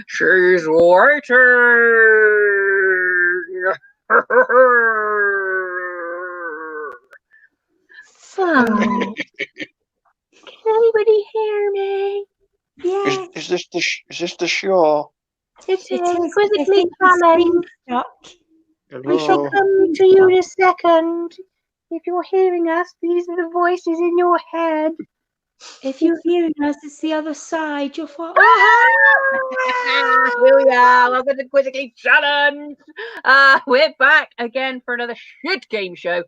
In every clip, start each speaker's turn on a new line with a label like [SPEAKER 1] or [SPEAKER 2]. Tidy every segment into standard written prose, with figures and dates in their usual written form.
[SPEAKER 1] She's waiting. Fine. Can anybody hear me?
[SPEAKER 2] Yeah.
[SPEAKER 3] Is this the show?
[SPEAKER 1] It is
[SPEAKER 2] I
[SPEAKER 1] Quizzically
[SPEAKER 2] think the screen's
[SPEAKER 1] Challenged.
[SPEAKER 2] stuck.
[SPEAKER 1] We shall come to you in a second. If you're hearing us, these are the voices in your head.
[SPEAKER 2] If you're hearing us, it's the other side. You're for
[SPEAKER 1] Here we are. Welcome to Quizzically Challenged. We're back again for another shit game show.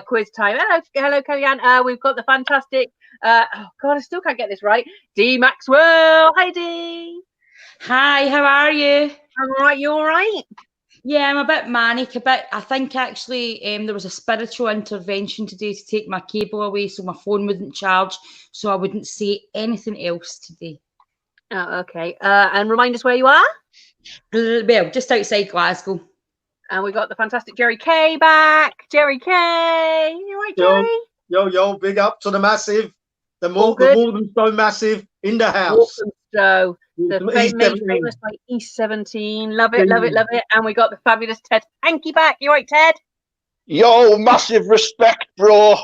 [SPEAKER 1] Quiz time. Hello, Kellyanne. We've got the fantastic. Oh God, I still can't get this right. D Maxwell. Hi, D.
[SPEAKER 2] Hi, how are you?
[SPEAKER 1] I'm all right. You all right?
[SPEAKER 2] Yeah, I'm a bit manic. I think actually there was a spiritual intervention today to take my cable away so my phone wouldn't charge, so I wouldn't say anything else today.
[SPEAKER 1] Oh, okay. And remind us where you are.
[SPEAKER 2] Well, just outside Glasgow.
[SPEAKER 1] And we got the fantastic Jerry K back. Jerry K. You all right, Jerry?
[SPEAKER 4] Yo, big up to the massive. The Walthamstow massive in the house.
[SPEAKER 1] Walthamstow, made famous by E17. Love it, love it, love it. And we got the fabulous Ted Hanky back. You right, Ted?
[SPEAKER 3] Yo, massive respect, bro.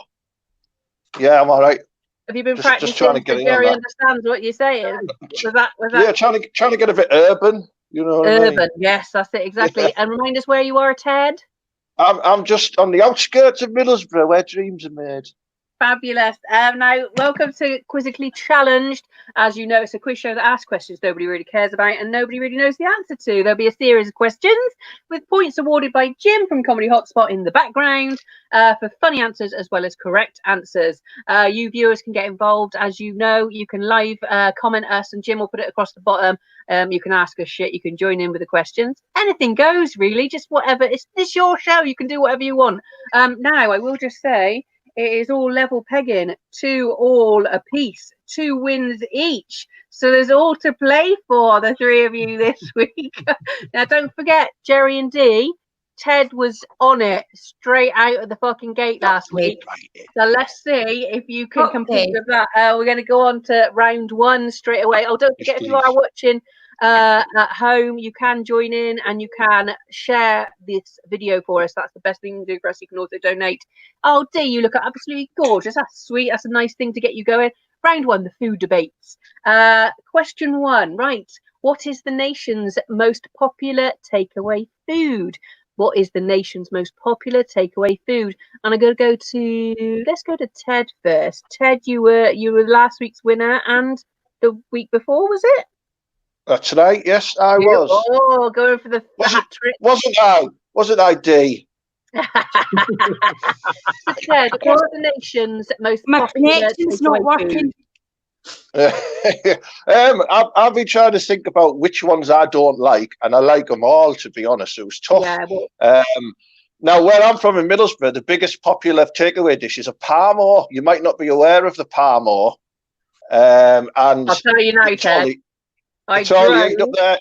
[SPEAKER 3] Yeah, I'm all right.
[SPEAKER 1] Have you been
[SPEAKER 3] just
[SPEAKER 1] practicing
[SPEAKER 3] trying to get
[SPEAKER 1] so
[SPEAKER 3] in
[SPEAKER 1] Jerry
[SPEAKER 3] on that.
[SPEAKER 1] understands what you're saying? Was that?
[SPEAKER 3] Yeah, trying to get a bit urban. You know what
[SPEAKER 1] urban,
[SPEAKER 3] I mean?
[SPEAKER 1] yes, that's it, exactly.
[SPEAKER 3] Yeah.
[SPEAKER 1] And remind us where you are, Ted.
[SPEAKER 3] I'm just on the outskirts of Middlesbrough, where dreams are made.
[SPEAKER 1] Fabulous. Now, welcome to Quizzically Challenged. As you know, it's a quiz show that asks questions nobody really cares about and nobody really knows the answer to. There'll be a series of questions with points awarded by Jim from Comedy Hotspot in the background for funny answers as well as correct answers. You viewers can get involved. As you know, you can live comment us and Jim will put it across the bottom. You can ask us shit. You can join in with the questions. Anything goes, really. Just whatever. It's your show. You can do whatever you want. Now, I will just say, it is all level pegging, 2 all a piece, 2 wins each. So there's all to play for, the 3 of you this week. Now, don't forget, Jerry and D, Ted was on it straight out of the fucking gate last week. So let's see if you can compete with that. We're going to go on to round 1 straight away. Oh, don't forget, if you are watching at home, you can join in and you can share this video for us. That's the best thing you can do for us. You can also donate. Oh, D, you look absolutely gorgeous. That's sweet. That's a nice thing to get you going. Round 1, the food debates. Question 1, right. What is the nation's most popular takeaway food? What is the nation's most popular takeaway food? And I'm going to go to, let's go to Ted first. Ted, you were last week's winner and the week before, was it?
[SPEAKER 3] That's right. Yes, I was.
[SPEAKER 1] Oh, going for the hat trick.
[SPEAKER 3] Wasn't I, D?
[SPEAKER 1] So Ted, what's the nation's most popular
[SPEAKER 2] connection's not working.
[SPEAKER 3] I've been trying to think about which ones I don't like, and I like them all, to be honest. It was tough. Yeah, now, where I'm from in Middlesbrough, the biggest popular takeaway dish is a parmo. You might not be aware of the parmo. And
[SPEAKER 1] I'll tell you now, Ted. I drove to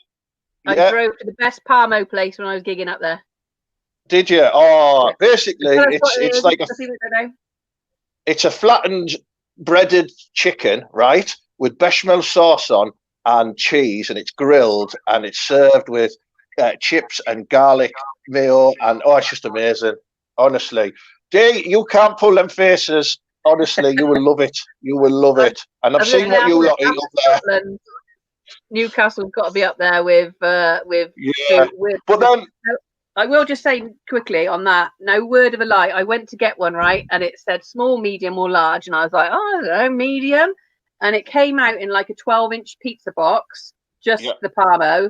[SPEAKER 1] the best parmo place when I was gigging up there.
[SPEAKER 3] Did you? Oh, yeah. Basically, it's like it's a flattened breaded chicken, right, with bechamel sauce on and cheese, and it's grilled and it's served with chips and garlic mayo, and it's just amazing. Honestly, D, you can't pull them faces. Honestly, you will love it. You will love it. And I've seen what you lot eat up there.
[SPEAKER 1] Newcastle's got to be up there with
[SPEAKER 3] yeah. But then
[SPEAKER 1] I will just say quickly on that, no word of a lie. I went to get one, right, and it said small, medium, or large, and I was like, oh, I don't know, medium, and it came out in like a 12-inch pizza box, just the parmo,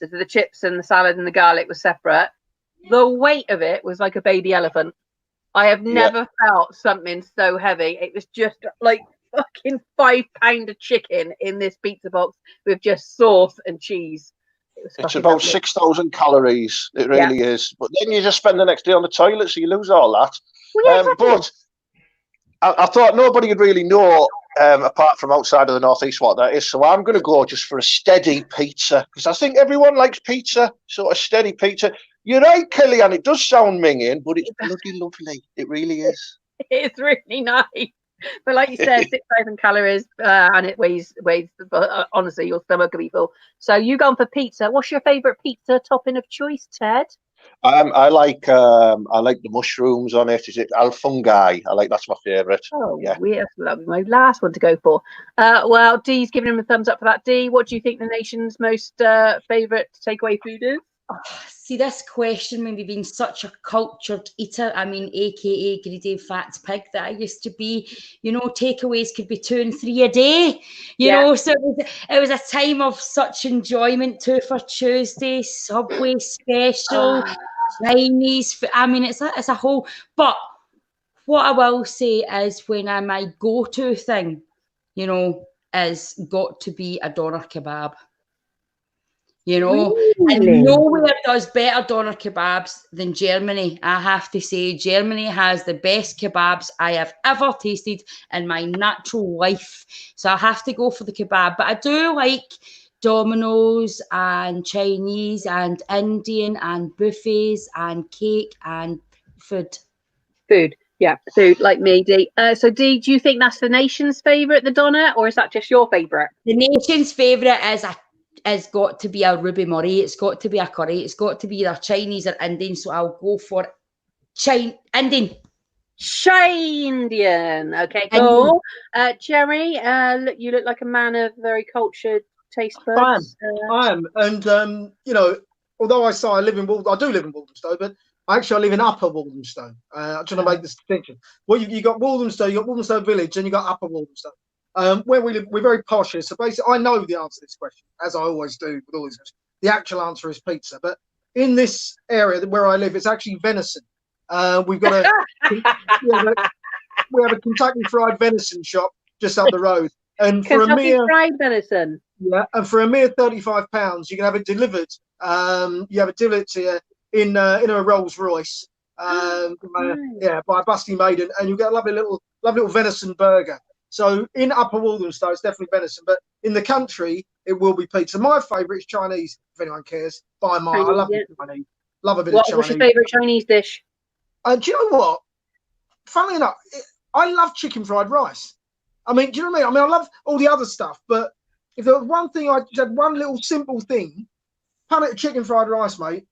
[SPEAKER 1] the chips and the salad and the garlic was separate. The weight of it was like a baby elephant. I have never felt something so heavy. It was just like fucking 5 pound of chicken in this pizza box with just sauce and cheese.
[SPEAKER 3] It's about 6,000 calories. It really is. But then you just spend the next day on the toilet, so you lose all that. Well, but I thought nobody would really know, apart from outside of the northeast, what that is. So I'm going to go just for a steady pizza, because I think everyone likes pizza. So a steady pizza. You're right, Kellyanne. It does sound minging, but it's bloody lovely. It really is.
[SPEAKER 1] It's really nice. But like you said, 6,000 calories, and it weighs. Honestly, your stomach will be full. So you going for pizza? What's your favourite pizza topping of choice, Ted?
[SPEAKER 3] I like the mushrooms on it. Is it alfungi? That's my favourite.
[SPEAKER 1] Oh,
[SPEAKER 3] yeah.
[SPEAKER 1] Weird. That'll be my last one to go for. Well, Dee's giving him a thumbs up for that. Dee, what do you think the nation's most favourite takeaway food is?
[SPEAKER 2] See, this question, maybe being such a cultured eater, I mean, aka greedy fat pig that I used to be, takeaways could be 2 and 3 a day, you know, so it was a time of such enjoyment. 2 for Tuesday, Subway special, Chinese, I mean, it's a whole, but what I will say is when my go-to thing, is got to be a doner kebab.
[SPEAKER 1] Really?
[SPEAKER 2] And nowhere does better doner kebabs than Germany. I have to say, Germany has the best kebabs I have ever tasted in my natural life. So I have to go for the kebab. But I do like Domino's and Chinese and Indian and buffets and cake and food.
[SPEAKER 1] Yeah, food, like me, Dee. So Dee, do you think that's the nation's favourite, the doner, or is that just your favourite?
[SPEAKER 2] The nation's favourite has got to be a Ruby Murray. It's got to be a curry. It's got to be either Chinese or Indian. So I'll go for Indian.
[SPEAKER 1] Indian. Okay, cool. Jerry, you look like a man of very cultured taste buds.
[SPEAKER 4] I am. And, although I say I do live in Walthamstow, but actually I live in Upper Walthamstow. I'm trying to make this distinction. Well, you got Walthamstow, you got Walthamstow Village, and you got Upper Walthamstow. Where we live, we're very posh here. So basically, I know the answer to this question, as I always do with all these questions. The actual answer is pizza. But in this area where I live, it's actually venison. We've got we have a Kentucky Fried Venison shop just up the road. And for
[SPEAKER 1] Kentucky Fried Venison.
[SPEAKER 4] Yeah, and for a mere £35, you can have it delivered. You have it delivered to you in a Rolls Royce. By a busty maiden, and you get a lovely little venison burger. So in Upper Walthamstow, it's definitely venison, but in the country, it will be pizza. My favourite is Chinese, if anyone cares. By mine, I love Chinese. Love a bit of Chinese.
[SPEAKER 1] What's your favourite Chinese dish?
[SPEAKER 4] Do you know what? Funnily enough, I love chicken fried rice. I mean, do you know what I mean? I mean, I love all the other stuff, but if there was one thing, I just had one little simple thing, pan of chicken fried rice, mate,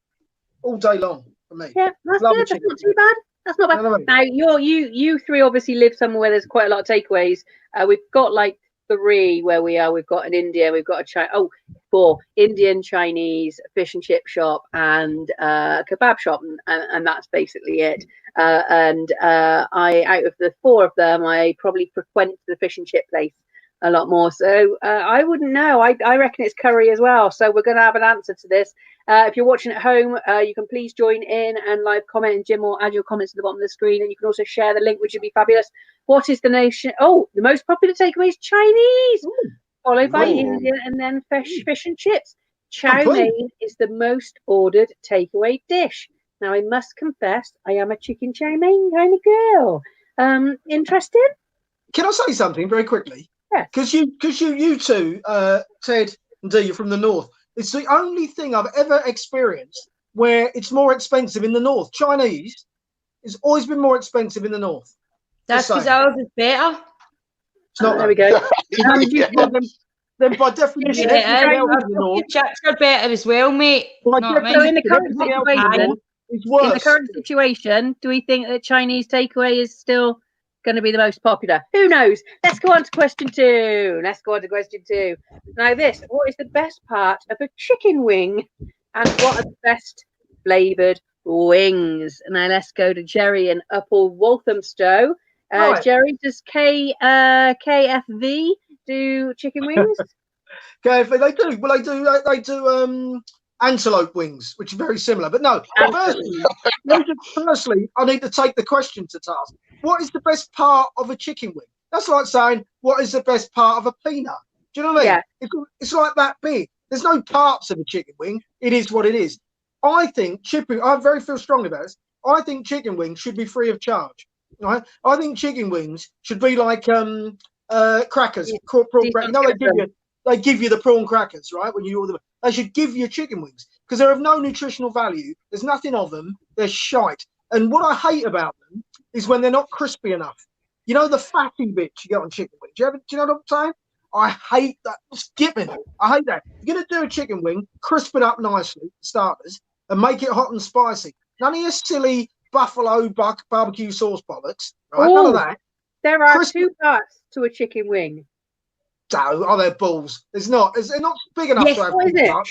[SPEAKER 4] all day long for me.
[SPEAKER 1] Yeah, that's good. That's not too bad. That's not bad. Now, you three obviously live somewhere where there's quite a lot of takeaways. We've got like 3 where we are. We've got an India, we've got 4 Indian, Chinese, fish and chip shop, and kebab shop, and that's basically it. I out of the 4 of them, I probably frequent the fish and chip place a lot more. So I wouldn't know. I reckon it's curry as well. So we're going to have an answer to this. If you're watching at home, you can please join in and live comment, and Jim will add your comments at the bottom of the screen, and you can also share the link, which would be fabulous. What is the nation? Oh, the most popular takeaway is Chinese, followed by Indian, and then fish and chips. Chow mein is the most ordered takeaway dish. Now, I must confess, I am a chicken chow mein kind of girl. Interested?
[SPEAKER 4] Can I say something very quickly?
[SPEAKER 1] Yeah.
[SPEAKER 4] Because you two, Ted and Dee, you're from the north. It's the only thing I've ever experienced where it's more expensive in the north. Chinese has always been more expensive in the north.
[SPEAKER 2] That's because ours is better.
[SPEAKER 4] It's not.
[SPEAKER 1] There we go.
[SPEAKER 4] Then by definition, everything else in the north.
[SPEAKER 2] Chips are better as well, mate.
[SPEAKER 1] So in the current situation, do we think that Chinese takeaway is still going to be the most popular? Who knows? Let's go on to question 2. Now what is the best part of a chicken wing, and what are the best flavoured wings? Now let's go to Jerry in Upper Walthamstow. Right. Jerry, does KFV do chicken wings?
[SPEAKER 4] KFV, they do. Well, they do antelope wings, which are very similar. But no, firstly, I need to take the question to task. What is the best part of a chicken wing? That's like saying, what is the best part of a peanut? Do you know what I mean? Yeah. It's like that big. There's no parts of a chicken wing. It is what it is. I think I very feel strongly about this. I think chicken wings should be free of charge. Right? I think chicken wings should be like crackers, prawn crackers. No, they give you the prawn crackers, right? When you order them, they should give you chicken wings because they're of no nutritional value. There's nothing of them. They're shite. And what I hate about them is when they're not crispy enough. You know the fatty bits you get on chicken wings. Do you know what I'm saying? I hate that. Skipping. I hate that. You're going to do a chicken wing, crisp it up nicely, starters, and make it hot and spicy. None of your silly buffalo barbecue sauce bollocks. Right? None of that.
[SPEAKER 1] There are two parts to a chicken wing.
[SPEAKER 4] Oh, they're balls. They're not big enough to have two parts.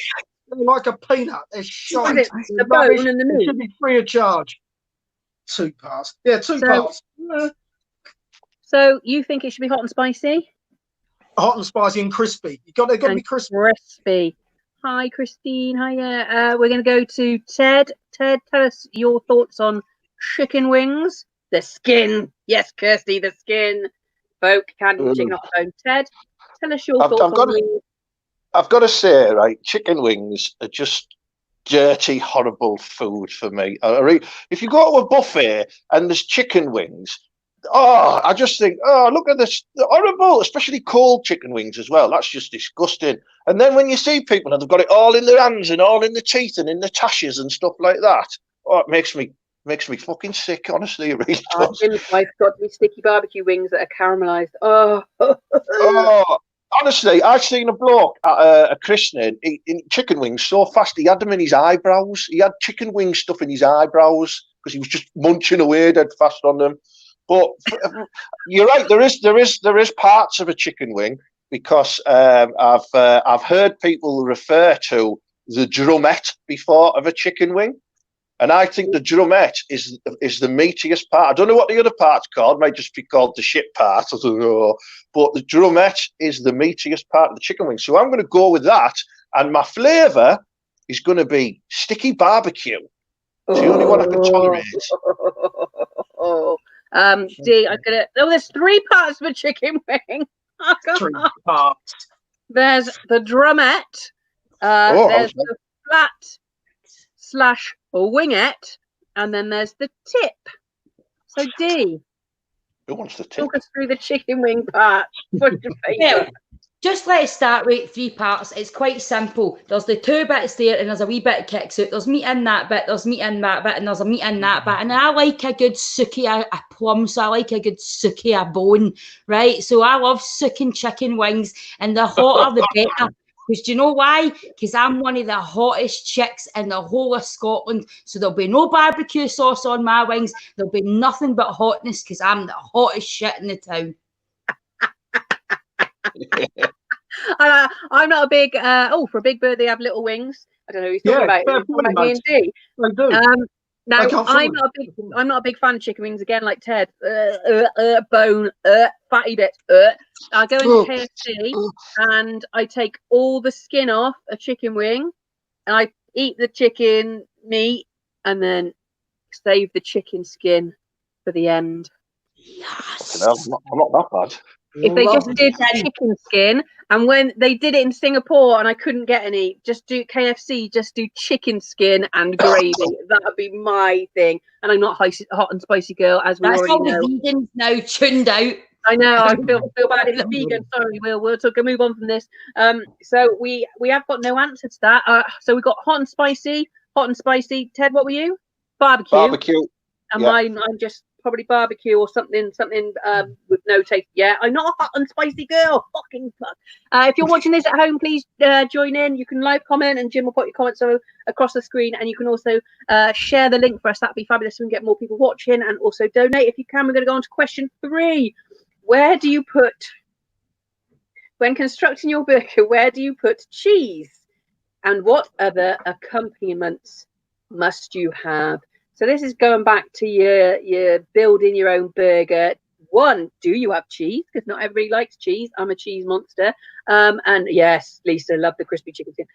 [SPEAKER 4] They're like a peanut. They're shite.
[SPEAKER 1] The bone and the meat.
[SPEAKER 4] It should be free of charge. 2 parts. Yeah, 2 parts. Yeah.
[SPEAKER 1] So you think it should be hot and spicy?
[SPEAKER 4] Hot and spicy and crispy. They've got to be crispy.
[SPEAKER 1] Crispy. Hi, Christine. Hiya. We're going to go to Ted. Ted, tell us your thoughts on chicken wings. The skin. Yes, Kirsty, the skin. Folk can't eat chicken off the bone. Ted, tell us your thoughts on wings.
[SPEAKER 3] I've got to say, right, chicken wings are just dirty, horrible food for me. If you go to a buffet and there's chicken wings, I just think, look at this, they're horrible, especially cold chicken wings as well. That's just disgusting. And then when you see people and they've got it all in their hands and all in the teeth and in the tashes and stuff like that, it makes me fucking sick, honestly. It really does.
[SPEAKER 1] Jim's wife got me sticky barbecue wings that are caramelised.
[SPEAKER 3] Honestly, I've seen a bloke at a christening eating chicken wings so fast he had them in his eyebrows. He had chicken wing stuff in his eyebrows because he was just munching away dead fast on them. But you're right. There is parts of a chicken wing because I've heard people refer to the drumette before of a chicken wing, and I think the drumette is the meatiest part. I don't know what the other part's called. It might just be called the shit part. I don't know. But the drumette is the meatiest part of the chicken wing. So I'm going to go with that, and my flavour is going to be sticky barbecue. It's the only one I can tolerate.
[SPEAKER 1] There's 3 parts of a chicken wing.
[SPEAKER 4] 3 parts.
[SPEAKER 1] There's the drumette. There's the flat/wingette, and then there's the tip. So D,
[SPEAKER 3] who wants the tip?
[SPEAKER 1] Talk us through the chicken wing part.
[SPEAKER 2] Just let's start with 3 parts. It's quite simple. There's the 2 bits there, and there's a wee bit kicks out. There's meat in that bit, there's meat in that bit, and there's a meat in that bit. And I like a good sucky, a plum, so I like a good sucky, a bone, right? So I love sucking chicken wings, and the hotter the better. Because do you know why? Because I'm one of the hottest chicks in the whole of Scotland. So there'll be no barbecue sauce on my wings. There'll be nothing but hotness because I'm the hottest shit in the town.
[SPEAKER 1] I'm not a big for a big bird they have little wings. I don't know who he's talking about. Me and D. Now I'm not a big fan of chicken wings again, like Ted. Bone, fatty bits. I go into KFC and I take all the skin off a chicken wing, and I eat the chicken meat and then save the chicken skin for the end.
[SPEAKER 2] Yes.
[SPEAKER 3] I'm not that bad.
[SPEAKER 1] If they just did chicken skin, and when they did it in Singapore and I couldn't get any, just do KFC, just do chicken skin and gravy. That would be my thing. And I'm not hot and spicy girl, as we already know.
[SPEAKER 2] That's all the vegans now tuned out.
[SPEAKER 1] I know. I feel bad. It's vegan. Sorry, we'll move on from this. So we have got no answer to that. So we got hot and spicy. Ted, what were you? Barbecue. And mine, I'm just probably barbecue or something with no taste. Yeah, I'm not a hot and spicy girl. Fucking fuck. If you're watching this at home, please join in. You can live comment, and Jim will put your comments across the screen, and you can also share the link for us. That'd be fabulous. So we can get more people watching, and also donate if you can. We're going to go on to question 3. Where do you put, when constructing your burger, where do you put cheese? And what other accompaniments must you have? So this is going back to your building your own burger. 1, do you have cheese? Because not everybody likes cheese. I'm a cheese monster. And yes, Lisa, love the crispy chicken skin.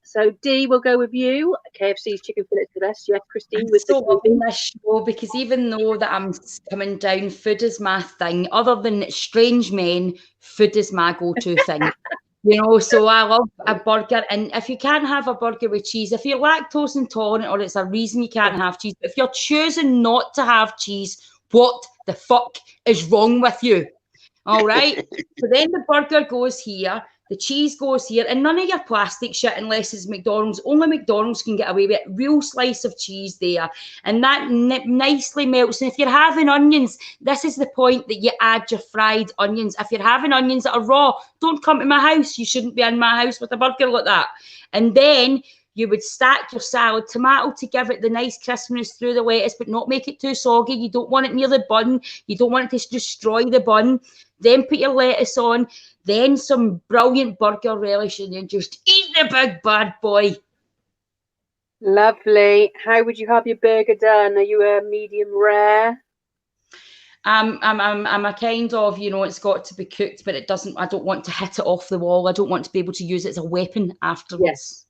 [SPEAKER 1] So D, we'll go with you. KFC's chicken fillets the best. Yes, Christine.
[SPEAKER 2] With so loving this show, because even though that I'm coming down, food is my thing. Other than strange men, food is my go-to thing. You know, so I love a burger, and if you can't have a burger with cheese, if you're lactose intolerant or it's a reason you can't have cheese, but if you're choosing not to have cheese, what the fuck is wrong with you? All right. So then the burger goes here. The cheese goes here, and none of your plastic shit unless it's McDonald's. Only McDonald's can get away with it. Real slice of cheese there, and that nicely melts. And if you're having onions, this is the point that you add your fried onions. If you're having onions that are raw, don't come to my house. You shouldn't be in my house with a burger like that. And then you would stack your salad, tomato to give it the nice crispness through the lettuce, but not make it too soggy. You don't want it near the bun. You don't want it to destroy the bun. Then put your lettuce on, then some brilliant burger relish, and then just eat the big bad boy.
[SPEAKER 1] Lovely. How would you have your burger done? Are you a medium rare?
[SPEAKER 2] I'm a kind of, you know, it's got to be cooked, but it doesn't, I don't want to hit it off the wall. I don't want to be able to use it as a weapon afterwards.
[SPEAKER 1] Yes.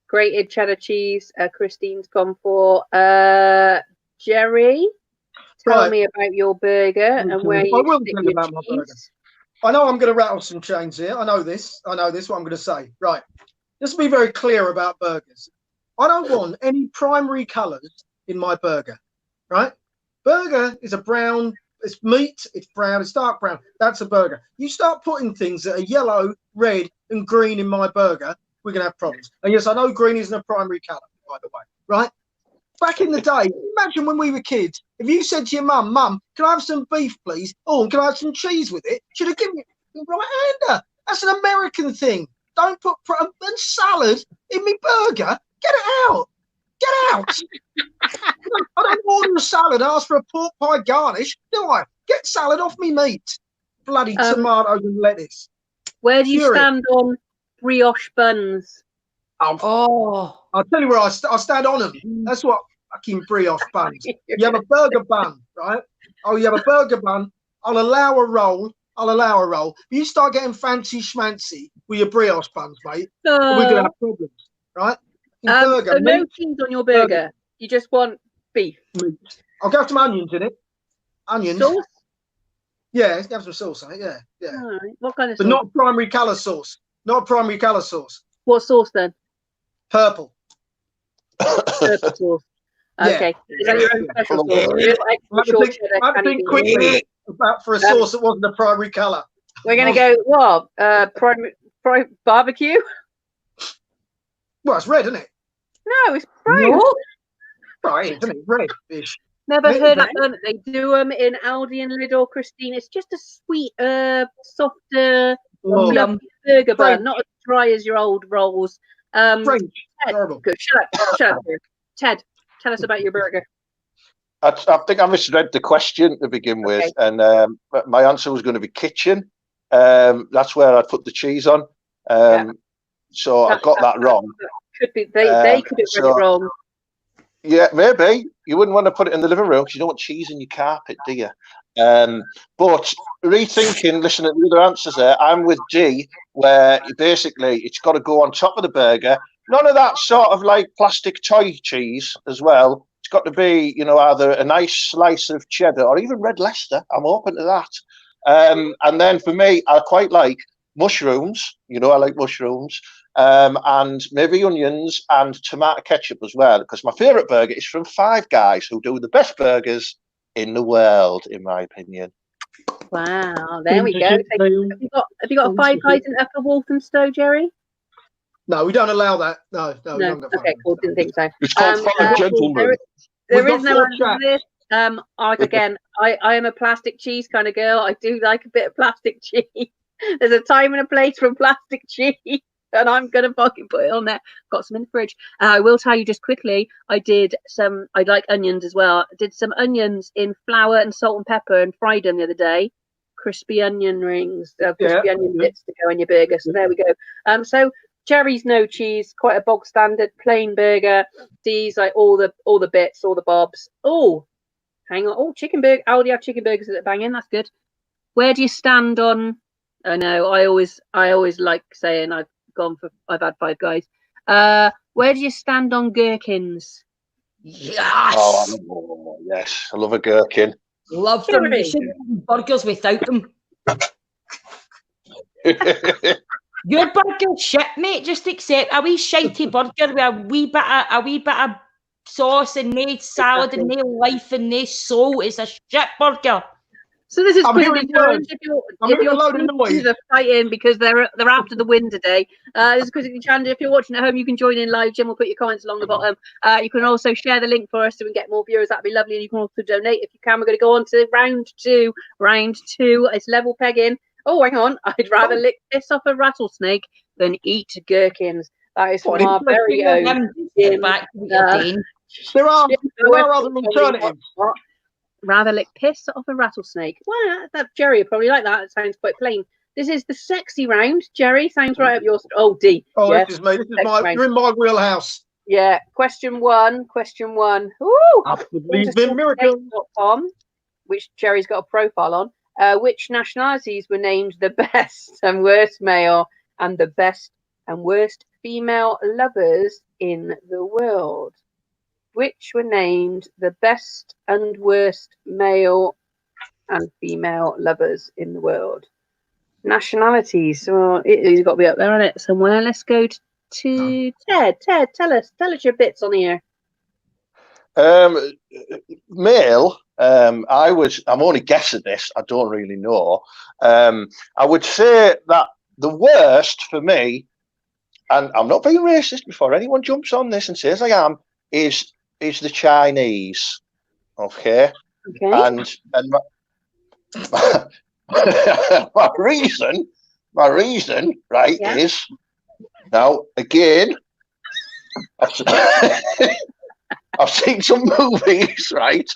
[SPEAKER 1] Grated cheddar cheese, Christine's gone for. Jerry, tell me about your burger and where you stick your cheese.
[SPEAKER 4] I know I'm going to rattle some chains here. I know this, what I'm going to say. Right. Just be very clear about burgers. I don't want any primary colours in my burger, right? Burger is a brown, it's meat, it's brown, it's dark brown. That's a burger. You start putting things that are yellow, red and green in my burger, we're going to have problems. And yes, I know green isn't a primary colour, by the way, right? Back in the day, imagine when we were kids, if you said to your mum, Mum, can I have some beef, please? Oh, and can I have some cheese with it? Should have given you the right-hander. That's an American thing. Don't put and salad in me burger. Get it out. Get out. I don't order a salad, ask for a pork pie garnish, do I? Get salad off me meat. Bloody tomatoes and lettuce.
[SPEAKER 1] Where do you stand on brioche buns?
[SPEAKER 4] Oh, I'll tell you where I stand on them. That's what fucking brioche buns. You have a burger bun, right? Oh, you have a burger bun. I'll allow a roll. But you start getting fancy schmancy with your brioche buns, mate. We're gonna have problems, right?
[SPEAKER 1] Burger, so no cheese on your burger. You just want beef.
[SPEAKER 4] Meat. I'll go have some onions in it. Onions.
[SPEAKER 1] Sauce?
[SPEAKER 4] Yeah, have some sauce on it. Yeah.
[SPEAKER 1] All right. What kind of sauce?
[SPEAKER 4] But not primary colour sauce. Not primary colour sauce.
[SPEAKER 1] What sauce then?
[SPEAKER 4] Purple.
[SPEAKER 1] Purple sauce. Okay.
[SPEAKER 4] Yeah.
[SPEAKER 1] Is that your own special sauce?
[SPEAKER 4] I have to think quickly about for a sauce that wasn't a primary colour.
[SPEAKER 1] We're going to go, what? Primary barbecue?
[SPEAKER 4] Well, it's red, isn't it?
[SPEAKER 1] No, it's brown. No.
[SPEAKER 4] Right, isn't it? Red-ish.
[SPEAKER 1] Never heard of them. They do them in Aldi and Lidl, Christine. It's just a sweet, softer, burger bun, not as dry as your old rolls.
[SPEAKER 4] French.
[SPEAKER 1] Ted, good. Shut up. Ted, tell us about your burger.
[SPEAKER 3] I think I misread the question to begin with, and my answer was going to be kitchen. That's where I put the cheese on. So I got that wrong.
[SPEAKER 1] Could be they could have read it wrong.
[SPEAKER 3] Yeah, maybe. You wouldn't want to put it in the living room because you don't want cheese in your carpet, do you? But rethinking, listening to the other answers there, I'm with G, where basically it's got to go on top of the burger. None of that sort of like plastic toy cheese as well. It's got to be, you know, either a nice slice of cheddar or even red Leicester. I'm open to that. And then for me, I quite like mushrooms. You know, I like mushrooms. And maybe onions and tomato ketchup as well, because my favourite burger is from Five Guys, who do the best burgers in the world, in my opinion.
[SPEAKER 1] Wow, there we go. Have you got a Five Guys in Upper Walthamstow, Jerry?
[SPEAKER 4] No, we don't allow that. No.
[SPEAKER 1] Okay, cool. Didn't think so.
[SPEAKER 3] It's called Five Gentlemen.
[SPEAKER 1] There is no answer to this. I am a plastic cheese kind of girl. I do like a bit of plastic cheese. There's a time and a place for plastic cheese. And I'm gonna fucking put it on there. Got some in the fridge. I will tell you just quickly. I like onions as well. I did some onions in flour and salt and pepper and fried them the other day. Crispy onion rings, onion bits to go in your burger. So there we go. So Jerry's no cheese, quite a bog standard plain burger. These like all the bits, all the bobs. Oh, hang on. Oh, chicken burger. Aldi have chicken burgers that are banging. That's good. Where do you stand on? Oh no, I always like saying I've had Five Guys. Where do you stand on gherkins?
[SPEAKER 2] Yes.
[SPEAKER 3] Oh, yes, I love a gherkin.
[SPEAKER 2] Love them. You shouldn't have burgers without them. Your burger's shit, mate. Just accept a wee shitey burger with a wee bit of sauce and no salad and no life and no soul. It's a shit burger.
[SPEAKER 1] So this is
[SPEAKER 4] I'm
[SPEAKER 1] Quizzically
[SPEAKER 4] hearing
[SPEAKER 1] Challenged.
[SPEAKER 4] words.
[SPEAKER 1] If you're
[SPEAKER 4] load of noise.
[SPEAKER 1] they're fighting because they're after the win today. This is Quizzically Challenged. If you're watching at home, you can join in live. Jim will put your comments along the bottom. You can also share the link for us so we can get more viewers. That'd be lovely. And you can also donate if you can. We're going to go on to round two. Round two. It's level pegging. Oh, hang on. I'd rather lick piss off a rattlesnake than eat gherkins. That is from our very own Jim.
[SPEAKER 4] There are other alternatives.
[SPEAKER 1] Rather lick piss off a rattlesnake. Well, that Jerry would probably like that. It sounds quite plain. This is the sexy round. Jerry, sounds right up your... Oh, D.
[SPEAKER 4] Oh,
[SPEAKER 1] yes.
[SPEAKER 4] This is me. This is my... You're in my wheelhouse.
[SPEAKER 1] Yeah. Question one. Ooh!
[SPEAKER 4] I believe in miracles.
[SPEAKER 1] Which Jerry's got a profile on. Which nationalities were named the best and worst male and the best and worst female lovers in the world? Which were named the best and worst male and female lovers in the world? Nationalities. Well, Italy's got to be up there, hasn't it? Somewhere. Let's go to Ted. Ted, tell us your bits on here.
[SPEAKER 3] Male. I'm only guessing this. I don't really know. I would say that the worst for me, and I'm not being racist before anyone jumps on this and says I am, is the Chinese, okay? And my reason, right, is now again. I've seen some movies, right,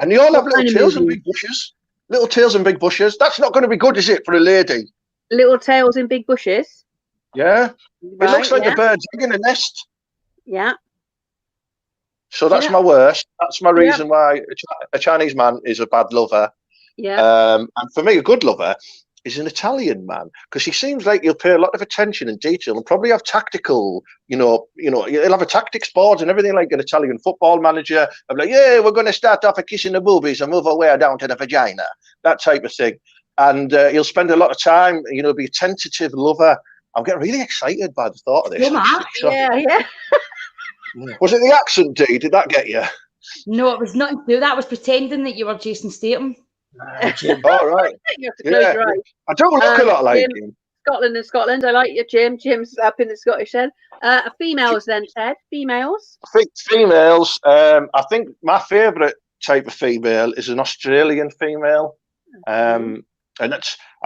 [SPEAKER 3] and they all have little tails and big bushes. Little tails and big bushes. That's not going to be good, is it, for a lady?
[SPEAKER 1] Little tails and big bushes.
[SPEAKER 3] Yeah, it looks like a bird's egg in a nest.
[SPEAKER 1] Yeah.
[SPEAKER 3] So that's my worst. That's my reason why a Chinese man is a bad lover.
[SPEAKER 1] Yeah.
[SPEAKER 3] And for me, a good lover is an Italian man, because he seems like he'll pay a lot of attention and detail and probably have tactical, he'll have a tactics board and everything like an Italian football manager. I'm like, yeah, we're going to start off a kissing the boobies and move our way down to the vagina, that type of thing. And he'll spend a lot of time, be a tentative lover. I'm getting really excited by the thought of this.
[SPEAKER 1] Yeah.
[SPEAKER 3] Was it the accent, D? Did that get you?
[SPEAKER 2] No, it was nothing to do. That was pretending that you were Jason Statham.
[SPEAKER 3] All right.
[SPEAKER 1] You have to close your eyes.
[SPEAKER 3] I don't look a lot like him.
[SPEAKER 1] Scotland. I like you, Jim. Jim's up in the Scottish end. Females then, Ted. Females.
[SPEAKER 3] I think females. I think my favourite type of female is an Australian female. And I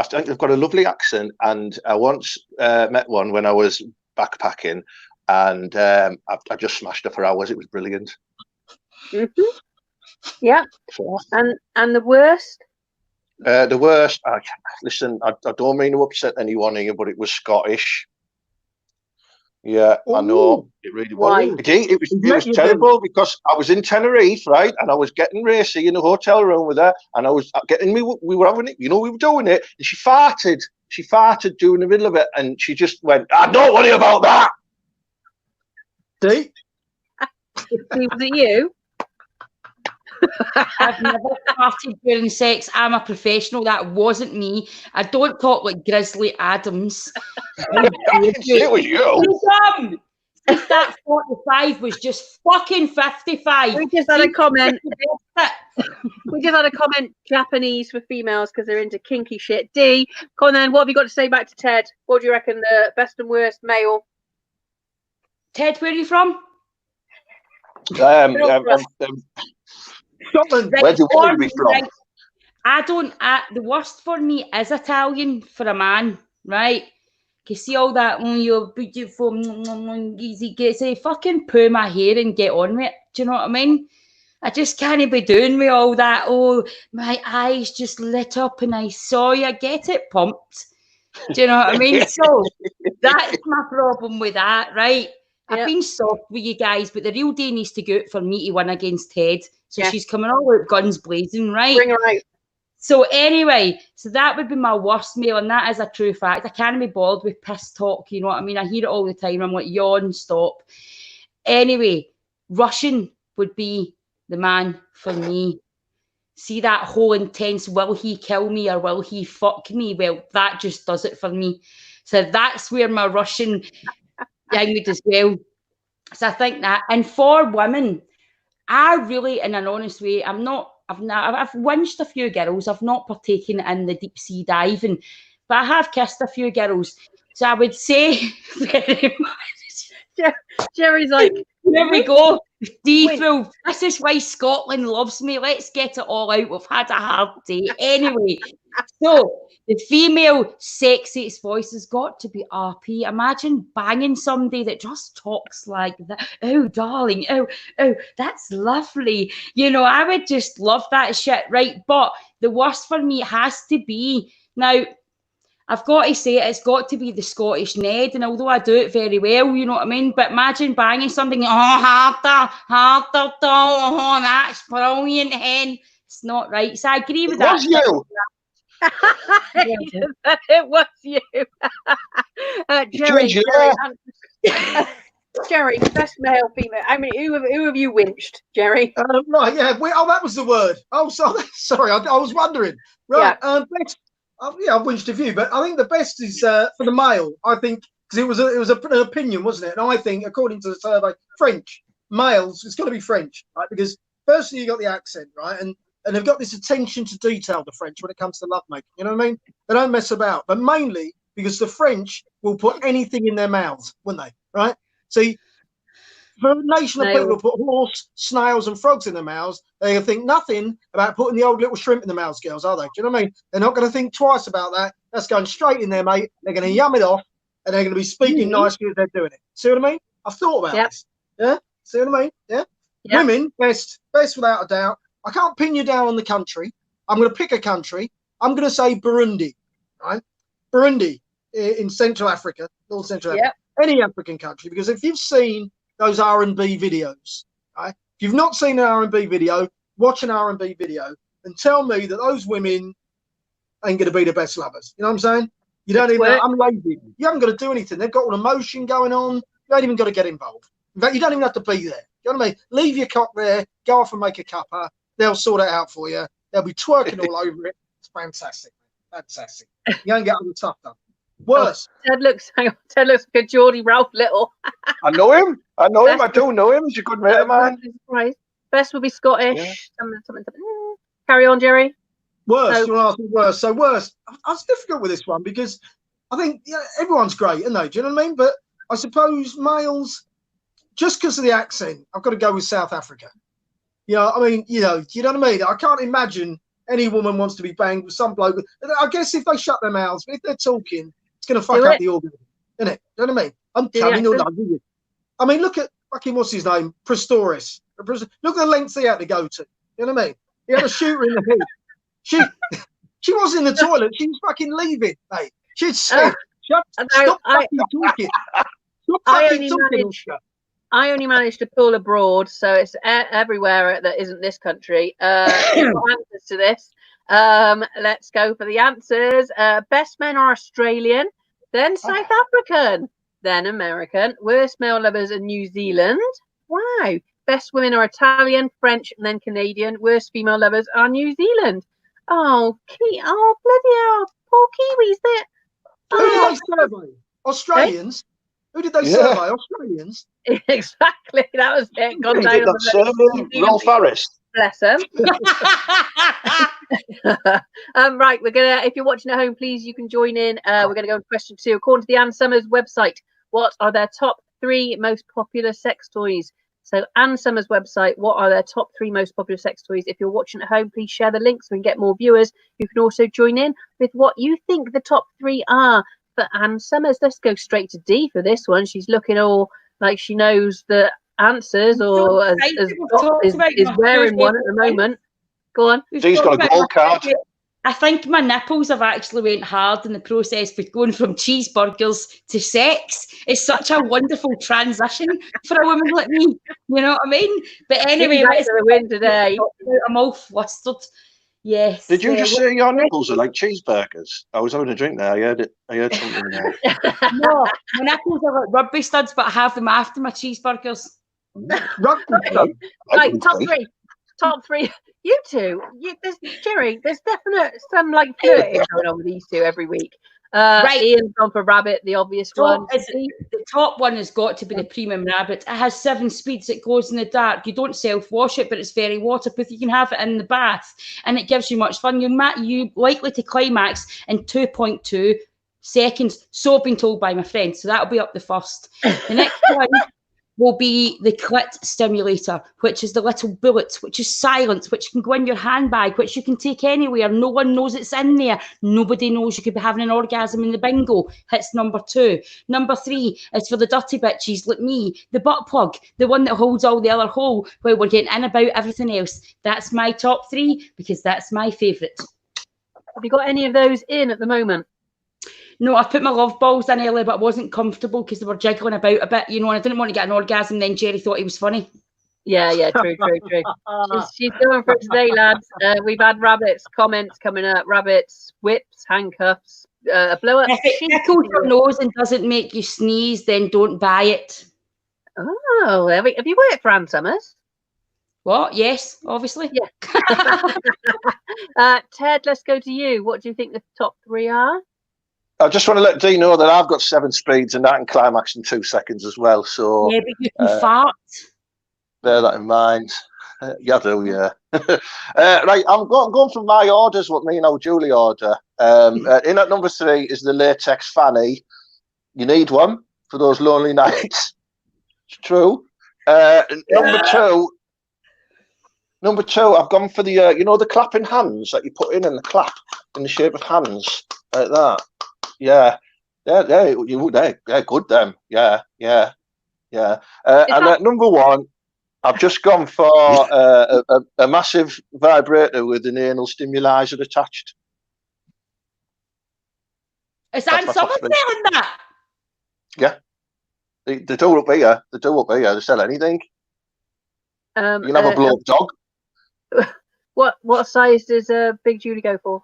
[SPEAKER 3] think they've got a lovely accent. And I once met one when I was backpacking. And I just smashed her for hours. It was brilliant.
[SPEAKER 1] Mm-hmm. Yeah. And the worst?
[SPEAKER 3] The worst. Listen, I don't mean to upset anyone here, but it was Scottish. Yeah, ooh, I know. It really was. It was terrible because I was in Tenerife, right? And I was getting racy in a hotel room with her. And I was getting we were having it, we were doing it. And she farted. She farted during the middle of it. And she just went, don't worry about that.
[SPEAKER 4] See?
[SPEAKER 1] Was it you?
[SPEAKER 2] I've never farted during sex. I'm a professional. That wasn't me. I don't talk like Grizzly Adams.
[SPEAKER 3] It was you.
[SPEAKER 2] If that 45 was just fucking 55.
[SPEAKER 1] We just had a comment. Japanese for females because they're into kinky shit. D, come on then. What have you got to say back to Ted? What do you reckon the best and worst male?
[SPEAKER 2] Ted, where are you from?
[SPEAKER 4] Scotland.
[SPEAKER 3] Where do you want to be from?
[SPEAKER 2] The worst for me is Italian for a man, right? You see all that, you're beautiful, easy, say, fucking pull my hair and get on with it. Do you know what I mean? I just can't be doing with all that. Oh, my eyes just lit up and I saw you. Get it pumped. Do you know what I mean? So that's my problem with that, right? I've been soft with you guys, but the real day needs to go out for me to win against Ted. So she's coming all out guns blazing, right?
[SPEAKER 1] Bring her out.
[SPEAKER 2] So anyway, that would be my worst male, and that is a true fact. I can't be bothered with piss talk, you know what I mean? I hear it all the time. I'm like, yawn, stop. Anyway, Russian would be the man for me. See that whole intense, will he kill me or will he fuck me? Well, that just does it for me. So that's where my Russian thing would as well. So I think that. And for women, I really, in an honest way, I'm not I've winched a few girls. I've not partaken in the deep sea diving, but I have kissed a few girls. So I would say very much.
[SPEAKER 1] Jerry's like,
[SPEAKER 2] there we go. Default. This is why Scotland loves me. Let's get it all out. We've had a hard day. Anyway, so the female sexiest voice has got to be RP. Imagine banging somebody that just talks like that. Oh, darling. Oh, that's lovely. You know, I would just love that shit, right? But the worst for me has to be, now, I've got to say it's got to be the Scottish Ned, and although I do it very well, you know what I mean, but imagine banging something, harder, oh, that's brilliant, hen. It's not right. So I agree with that.
[SPEAKER 3] Was you?
[SPEAKER 1] It was you. Jerry, Jerry, best male, female. I mean, who have you winched, Jerry?
[SPEAKER 4] Right, yeah. That was the word. Oh, sorry. I was wondering. Right. Yeah. I've winched a few, but I think the best is for the male. I think because it was an opinion, wasn't it? And I think, according to the survey, French males, it's got to be French, right? Because firstly, you got the accent, right, and they've got this attention to detail, the French, when it comes to lovemaking. You know what I mean? They don't mess about, but mainly because the French will put anything in their mouths, wouldn't they? Right? See, for a nation of people who put horse, snails, and frogs in their mouths, they think nothing about putting the old little shrimp in their mouths, girls, are they? Do you know what I mean? They're not going to think twice about that. That's going straight in there, mate. They're going to yum it off, and they're going to be speaking nicely as they're doing it. See what I mean? I've thought about this. Yeah? See what I mean? Yeah? Women, best without a doubt. I can't pin you down on the country. I'm going to pick a country. I'm going to say Burundi, right? Burundi in Central Africa, North Central Africa. Any African country, because if you've seen those R&B videos, right? If you've not seen an R&B video, watch an R&B video and tell me that those women ain't going to be the best lovers. You know what I'm saying? You don't even, I'm lazy. You haven't got to do anything. They've got all emotion going on. You ain't even got to get involved. In fact, you don't even have to be there. You know what I mean? Leave your cock there, go off and make a cuppa. They'll sort it out for you. They'll be twerking all over it. It's fantastic. Fantastic. You ain't getting the stuff done. Worse.
[SPEAKER 1] Ted looks like a Geordie Ralph Little.
[SPEAKER 3] I know him. I do know him. He's a good mate of mine.
[SPEAKER 1] Best would be Scottish. Yeah. Something. Carry on, Jerry.
[SPEAKER 4] Worse. You want to ask me worse? So worse. I was difficult with this one because I think everyone's great, isn't they? Do you know what I mean? But I suppose males, just because of the accent, I've got to go with South Africa. You know, I mean, you know what I mean? I can't imagine any woman wants to be banged with some bloke. I guess if they shut their mouths, but if they're talking, it's going to fuck up the organism, isn't it? Do you know what I mean? I'm telling you. I mean, look at fucking, what's his name? Prestoris. Look at the lengths he had to go to. You know what I mean? He had a shooter in the head. She was in the toilet. She was fucking leaving, mate. She'd said, stop fucking talking. Stop fucking talking.
[SPEAKER 1] I only managed to pull abroad, so it's everywhere that isn't this country. Answers to this. Let's go for the answers. Best men are Australian, then South African, then American. Worst male lovers are New Zealand. Wow. Best women are Italian, French, and then Canadian. Worst female lovers are New Zealand. Oh, bloody hell. Poor Kiwis there.
[SPEAKER 4] Who did they survey? Australians? Who did they survey? Australians?
[SPEAKER 1] Exactly. That was it. Gone down on the
[SPEAKER 3] Rolf Harris.
[SPEAKER 1] Bless them. Right, we're gonna. If you're watching at home, please you can join in. We're gonna go to question 2. According to the Ann Summers website, what are their top 3 most popular sex toys? So Ann Summers website, what are their top 3 most popular sex toys? If you're watching at home, please share the link so we can get more viewers. You can also join in with what you think the top 3 are for Ann Summers. Let's go straight to D for this one. She's looking all like she knows the answers, or is wearing one at the moment. Go on.
[SPEAKER 3] She's got a gold card.
[SPEAKER 2] I think my nipples have actually went hard in the process for going from cheeseburgers to sex. It's such a wonderful transition for a woman like me. You know what I mean? But anyway,
[SPEAKER 1] let's the win today.
[SPEAKER 2] I'm all flustered. Yes.
[SPEAKER 3] Did you just say your nipples are like cheeseburgers? I was having a drink there. I heard something there.
[SPEAKER 2] No, my nipples are like rugby studs, but I have them after my cheeseburgers.
[SPEAKER 4] Rugby studs.
[SPEAKER 1] Right, top three. You two, Jerry, there's definite some like flirting going on with these two every week.
[SPEAKER 2] Right.
[SPEAKER 1] Ian's gone for rabbit, the obvious one.
[SPEAKER 2] The top one has got to be the premium rabbit. It has 7 speeds. It glows in the dark. You don't self-wash it, but it's very waterproof. You can have it in the bath, and it gives you much fun. You're likely to climax in 2.2 seconds. So I've been told by my friend. So that'll be up the first. The next one will be the clit stimulator, which is the little bullet, which is silent, which can go in your handbag, which you can take anywhere. No one knows it's in there. Nobody knows you could be having an orgasm in the bingo. Hits number 2. Number 3 is for the dirty bitches like me, the butt plug, the one that holds all the other hole while we're getting in about everything else. That's my top 3 because that's my favourite.
[SPEAKER 1] Have you got any of those in at the moment?
[SPEAKER 2] No, I put my love balls in earlier, but I wasn't comfortable because they were jiggling about a bit, and I didn't want to get an orgasm. Then Jerry thought he was funny.
[SPEAKER 1] Yeah, true. She's going for it today, lads. We've had rabbits comments coming up. Rabbits, whips, handcuffs, a blow up.
[SPEAKER 2] If it tickles your nose and doesn't make you sneeze, then don't buy it.
[SPEAKER 1] Oh, have you worked for Ann Summers?
[SPEAKER 2] What? Yes, obviously.
[SPEAKER 1] Yeah. Ted, let's go to you. What do you think the top 3 are?
[SPEAKER 3] I just want to let Dee know that I've got 7 speeds and that can climax in 2 seconds as well. So
[SPEAKER 2] yeah, but you can fart.
[SPEAKER 3] Bear that in mind. Yeah, I do, yeah. Right, I'm going from my orders, what me and old Julie order. In at number 3 is the latex fanny. You need one for those lonely nights. It's true. Number two, I've gone for the the clapping hands that you put in the clap in the shape of hands like that. Yeah, they're good. Them, yeah. And at number 1, I've just gone for a massive vibrator with an anal stimulator attached.
[SPEAKER 2] Is that someone selling that?
[SPEAKER 3] Yeah, they do up here. They sell anything. You can have a blow up dog.
[SPEAKER 1] What size does Big Julie go for?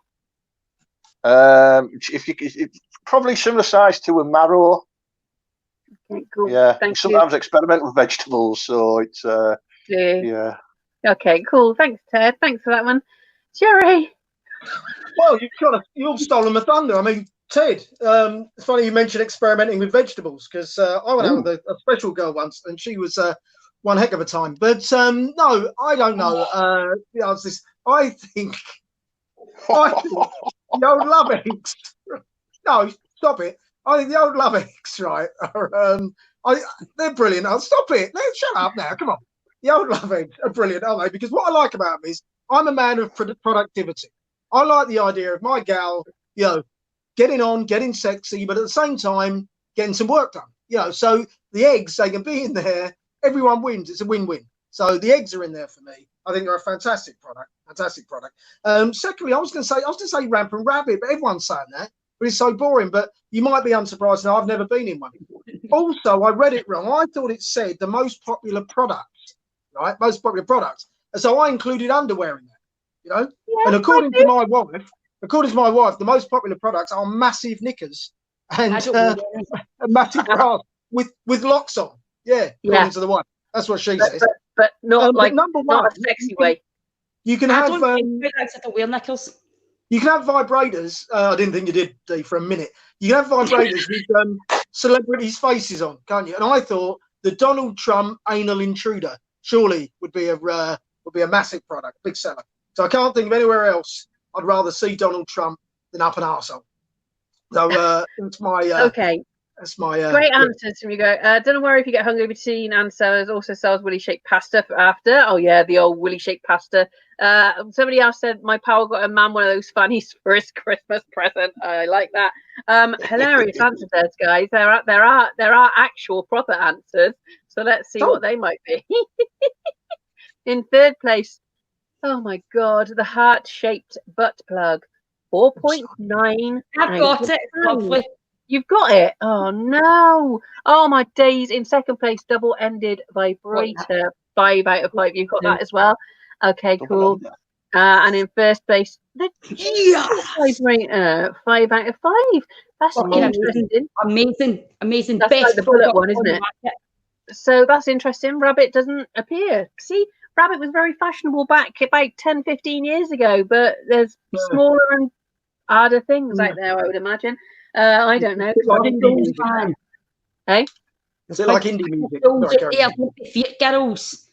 [SPEAKER 3] It's probably similar size to a marrow.
[SPEAKER 1] Okay, cool.
[SPEAKER 3] Yeah, sometimes experiment with vegetables, so it's yeah.
[SPEAKER 1] Okay, cool. Thanks, Ted. Thanks for that one, Jerry.
[SPEAKER 4] Well, you've stolen my thunder. I mean, Ted, it's funny you mentioned experimenting with vegetables because I went out with a special girl once, and she was one heck of a time. But no, I don't know. I think the old love eggs. No, stop it. I think the old love eggs, right? They're brilliant. I'll stop it. Let's shut up now. Come on. The old love eggs are brilliant, aren't they? Because what I like about them is I'm a man of productivity. I like the idea of my gal, getting on, getting sexy, but at the same time getting some work done. So the eggs, they can be in there. Everyone wins. It's a win-win. So the eggs are in there for me. I think they're a fantastic product. Secondly, I was going to say rampant rabbit, but everyone's saying that. But it's so boring. But you might be unsurprised. Now I've never been in one. Also, I read it wrong. I thought it said the most popular product, right? Most popular products. And so I included underwear in that.
[SPEAKER 1] Yeah,
[SPEAKER 4] and according to my wife, the most popular products are massive knickers and massive bras with locks on. Yeah, according to the wife. That's what she says.
[SPEAKER 1] But not
[SPEAKER 4] number one,
[SPEAKER 1] not a sexy way.
[SPEAKER 4] You can have
[SPEAKER 2] knickers.
[SPEAKER 4] You can have vibrators. I didn't think you did, Dee, for a minute. You can have vibrators with celebrities' faces on, can't you? And I thought the Donald Trump anal intruder surely would be a massive product, big seller. So I can't think of anywhere else I'd rather see Donald Trump than up an arsehole. So it's my
[SPEAKER 1] okay.
[SPEAKER 4] That's my
[SPEAKER 1] great answers from you. Don't worry if you get hungry between. Ann Summers also sells willy shaped pasta for after. Oh yeah, the old willy shaped pasta. Somebody else said my pal got a man one of those fannies for his Christmas present. I like that. Hilarious answers, guys. There are actual proper answers. So let's see what they might be. In third place, oh my god, the heart shaped butt plug, 4.9.
[SPEAKER 2] I've got it. Lovely.
[SPEAKER 1] You've got it. Oh no. Oh my days. In second place, double-ended vibrator, 5 out of 5. You've got that as well. Okay, cool. And in first place, the vibrator, 5 out of 5. That's interesting.
[SPEAKER 2] Amazing.
[SPEAKER 1] That's
[SPEAKER 2] Best
[SPEAKER 1] like the bullet one, isn't it? So that's interesting. Rabbit doesn't appear. See, rabbit was very fashionable back about 10, 15 years ago, but there's smaller and harder things out there, I would imagine. I don't know. Hey?
[SPEAKER 4] Is it like indie music?
[SPEAKER 2] Sorry, girls.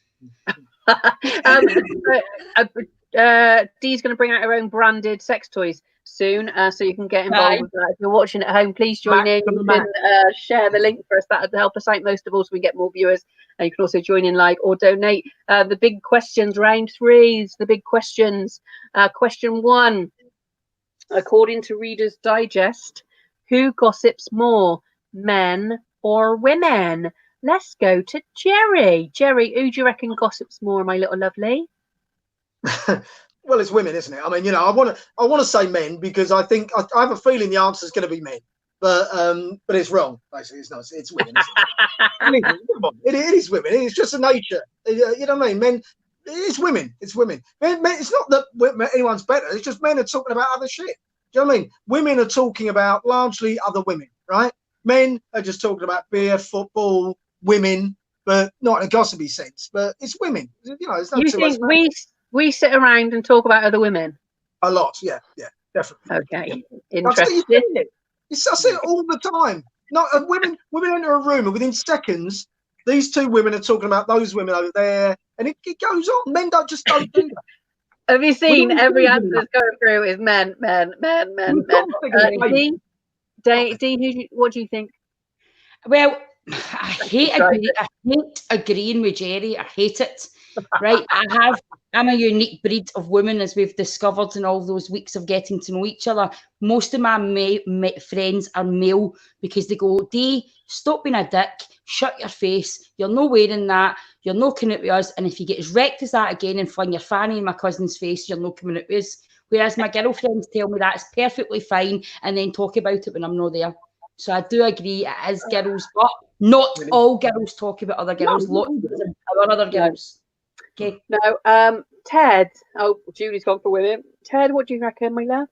[SPEAKER 1] Dee's going to bring out her own branded sex toys soon, so you can get involved with that. If you're watching at home, please join in. You can share the link for us. That would help us out most of all, so we get more viewers. And you can also join in live or donate. The big questions, round 3 is the big questions. Question 1, according to Reader's Digest, who gossips more, men or women? Let's go to Jerry. Jerry, who do you reckon gossips more, my little lovely?
[SPEAKER 4] Well, it's women, isn't it? I mean, I want to say men because I think I have a feeling the answer is going to be men, but it's wrong. Basically, it's not. It's women. It is women. It's just a nature. You know what I mean? Men. It's women. It's women. Men, it's not that anyone's better. It's just men are talking about other shit. Do you know what I mean? Women are talking about largely other women, right? Men are just talking about beer, football, women, but not in a gossipy sense. But it's women. You know, it's not.
[SPEAKER 1] You think we sit around and talk about other women?
[SPEAKER 4] A lot, yeah, definitely.
[SPEAKER 1] Okay,
[SPEAKER 4] yeah.
[SPEAKER 1] Interesting.
[SPEAKER 4] I see it all the time. No, women enter a room and within seconds, these 2 women are talking about those women over there, and it goes on. Men don't do that.
[SPEAKER 1] Have you seen every answer that's going through is men. Dee, what do you think?
[SPEAKER 2] Well, I hate agreeing with Jerry. I hate it. Right, I'm a unique breed of women, as we've discovered in all those weeks of getting to know each other. Most of my friends are male because they go, Dee, stop being a dick, shut your face, you're not wearing that, you're not coming out with us, and if you get as wrecked as that again and fling your fanny in my cousin's face, you're not coming out with us. Whereas my girlfriends tell me that's perfectly fine and then talk about it when I'm not there. So I do agree it is girls, but not all girls talk about other girls. Lots of other girls. Okay.
[SPEAKER 1] No, Ted. Oh, Julie's gone for women. Ted, what do you reckon, my love?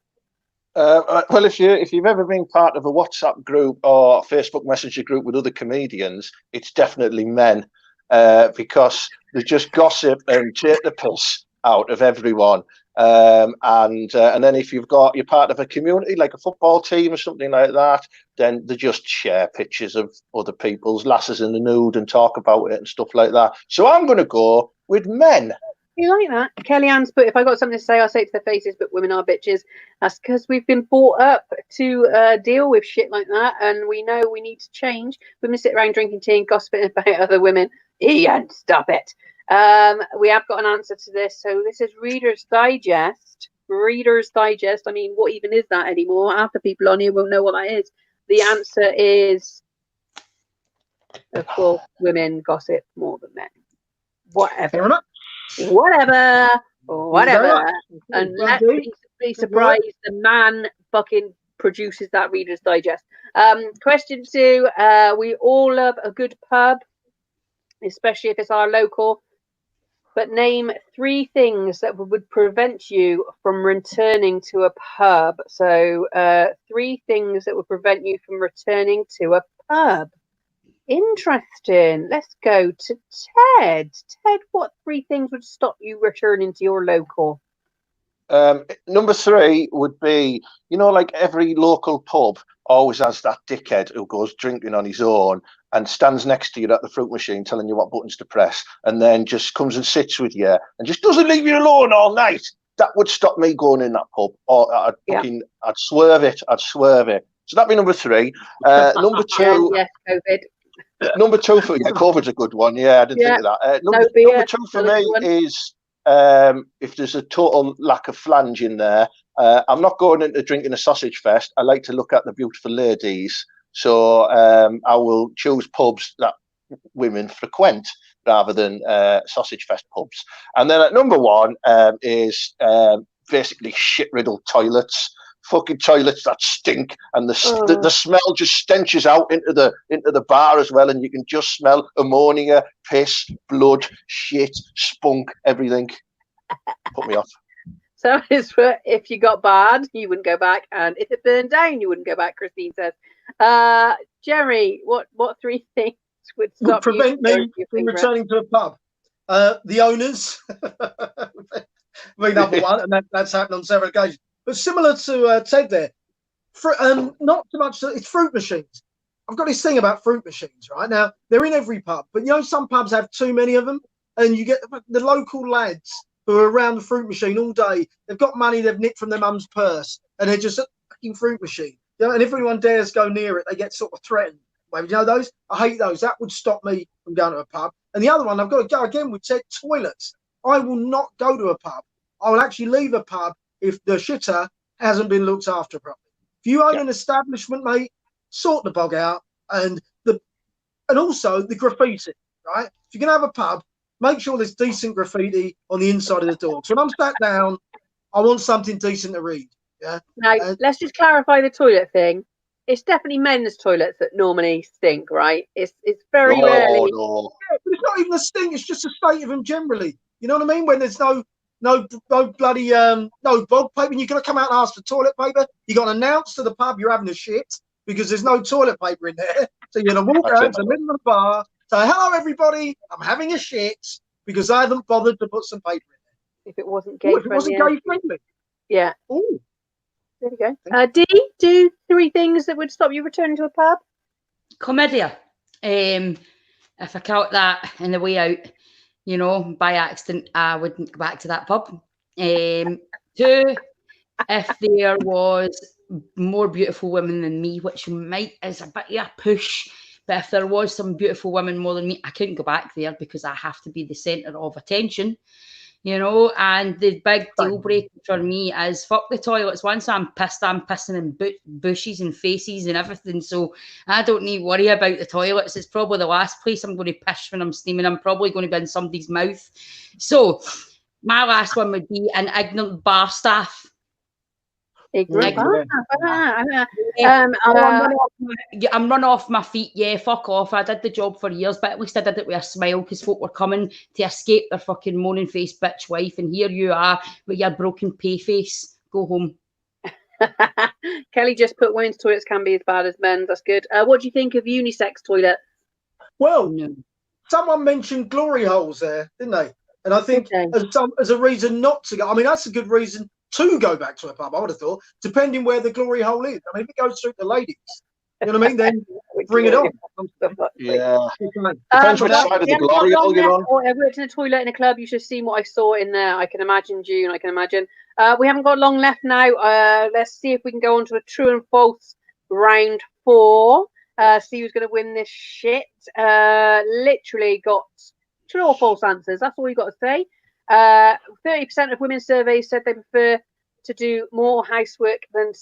[SPEAKER 3] Well, if you've ever been part of a WhatsApp group or Facebook Messenger group with other comedians, it's definitely men, because they just gossip and take the piss out of everyone. And then if you're part of a community like a football team or something like that, then they just share pictures of other people's lasses in the nude and talk about it and stuff like that. So I'm going to go with men.
[SPEAKER 1] You like that? Kellyanne's put, if I got something to say, I'll say it to their faces, but women are bitches. That's because we've been brought up to deal with shit like that, and we know we need to change. Women sit around drinking tea and gossiping about other women. Ian, stop it. We have got an answer to this. So this is Reader's Digest. Reader's Digest. I mean, what even is that anymore? Half the people on here won't know what that is. The answer is, of course, women gossip more than men. Whatever. And let's be surprised the man fucking produces that Reader's Digest. Question 2. We all love a good pub, especially if it's our local. But name 3 things that would prevent you from returning to a pub. So 3 things that would prevent you from returning to a pub. Interesting. Let's go to Ted. Ted, what 3 things would stop you returning to your local?
[SPEAKER 3] Number 3 would be, like every local pub always has that dickhead who goes drinking on his own and stands next to you at the fruit machine telling you what buttons to press, and then just comes and sits with you and just doesn't leave you alone all night. That would stop me going in that pub. Or I'd swerve it. So that'd be number 3. Number 2.
[SPEAKER 1] Yes, COVID.
[SPEAKER 3] Number 2 for COVID's a good one. Yeah, I didn't think of that. Number 2 for me is if there's a total lack of flange in there, I'm not going into drinking a sausage fest. I like to look at the beautiful ladies. So I will choose pubs that women frequent rather than sausage fest pubs. And then at number 1 is basically shit-riddled toilets. Fucking toilets that stink, and the smell just stenches out into the bar as well, and you can just smell ammonia, piss, blood, shit, spunk, everything. Put me off.
[SPEAKER 1] So it's for if you got bad, you wouldn't go back, and if it burned down, you wouldn't go back. Christine says. Jerry, what 3 things would stop
[SPEAKER 4] prevent me from returning to a pub? The owners, number 1, and that's happened on several occasions. But similar to Ted there, Not so much. It's fruit machines. I've got this thing about fruit machines, right? Now, they're in every pub, but some pubs have too many of them, and you get the local lads who are around the fruit machine all day. They've got money they've nicked from their mum's purse, and they're just a fucking fruit machine. And if anyone dares go near it, they get sort of threatened. Those? I hate those. That would stop me from going to a pub. And the other one, I've got to go again with toilets. I will not go to a pub. I will actually leave a pub if the shitter hasn't been looked after properly. If you own an establishment, mate, sort the bog out, and also the graffiti, right? If you're gonna have a pub, make sure there's decent graffiti on the inside of the door. So when I'm sat down, I want something decent to read. Yeah.
[SPEAKER 1] Now let's just clarify the toilet thing. It's definitely men's toilets that normally stink, right? It's very rarely.
[SPEAKER 3] No.
[SPEAKER 4] Yeah, but it's not even a stink. It's just a state of them generally. You know what I mean? When there's no bloody no bog paper, and you're gonna come out and ask for toilet paper. You got to announce to the pub you're having a shit because there's no toilet paper in there. So you're gonna walk out to the middle of the bar, say, "Hello, everybody, I'm having a shit," because I haven't bothered to put some paper in there.
[SPEAKER 1] If it wasn't gay
[SPEAKER 4] friendly. Yeah.
[SPEAKER 1] Ooh. There we go. D, do 3 things that would stop you returning to a pub.
[SPEAKER 2] Chlamydia. If I count that in the way out, by accident, I wouldn't go back to that pub. 2, if there was more beautiful women than me, which is a bit of a push, but if there was some beautiful women more than me, I couldn't go back there because I have to be the centre of attention. And the big deal breaker for me is fuck the toilets. Once I'm pissing in bushes and faces and everything. So I don't need to worry about the toilets. It's probably the last place I'm going to piss when I'm steaming. I'm probably going to be in somebody's mouth. So my last one would be an ignorant bar staff. I'm run off my feet. Yeah, fuck off. I did the job for years, but at least I did it with a smile because folk were coming to escape their fucking moaning face bitch wife, and here you are with your broken pay face. Go home.
[SPEAKER 1] Kelly just put women's toilets can be as bad as men's. That's good. What do you think of unisex toilets?
[SPEAKER 4] Well, someone mentioned glory holes there, didn't they? And I think as a reason not to go. I mean, that's a good reason to go back to a pub, I would have thought, depending where the glory hole is. I mean, if it goes through the ladies, you know what I mean, then bring it on.
[SPEAKER 3] Yeah. Depends which side of the glory hole you're on.
[SPEAKER 1] I worked in a toilet in a club. You should have seen what I saw in there. I can imagine, June. I can imagine. We haven't got long left now. Let's see if we can go on to a true and false round 4. See who's going to win this shit. Literally got true or false answers. That's all you got to say. 30% of women surveys said they prefer to do more housework than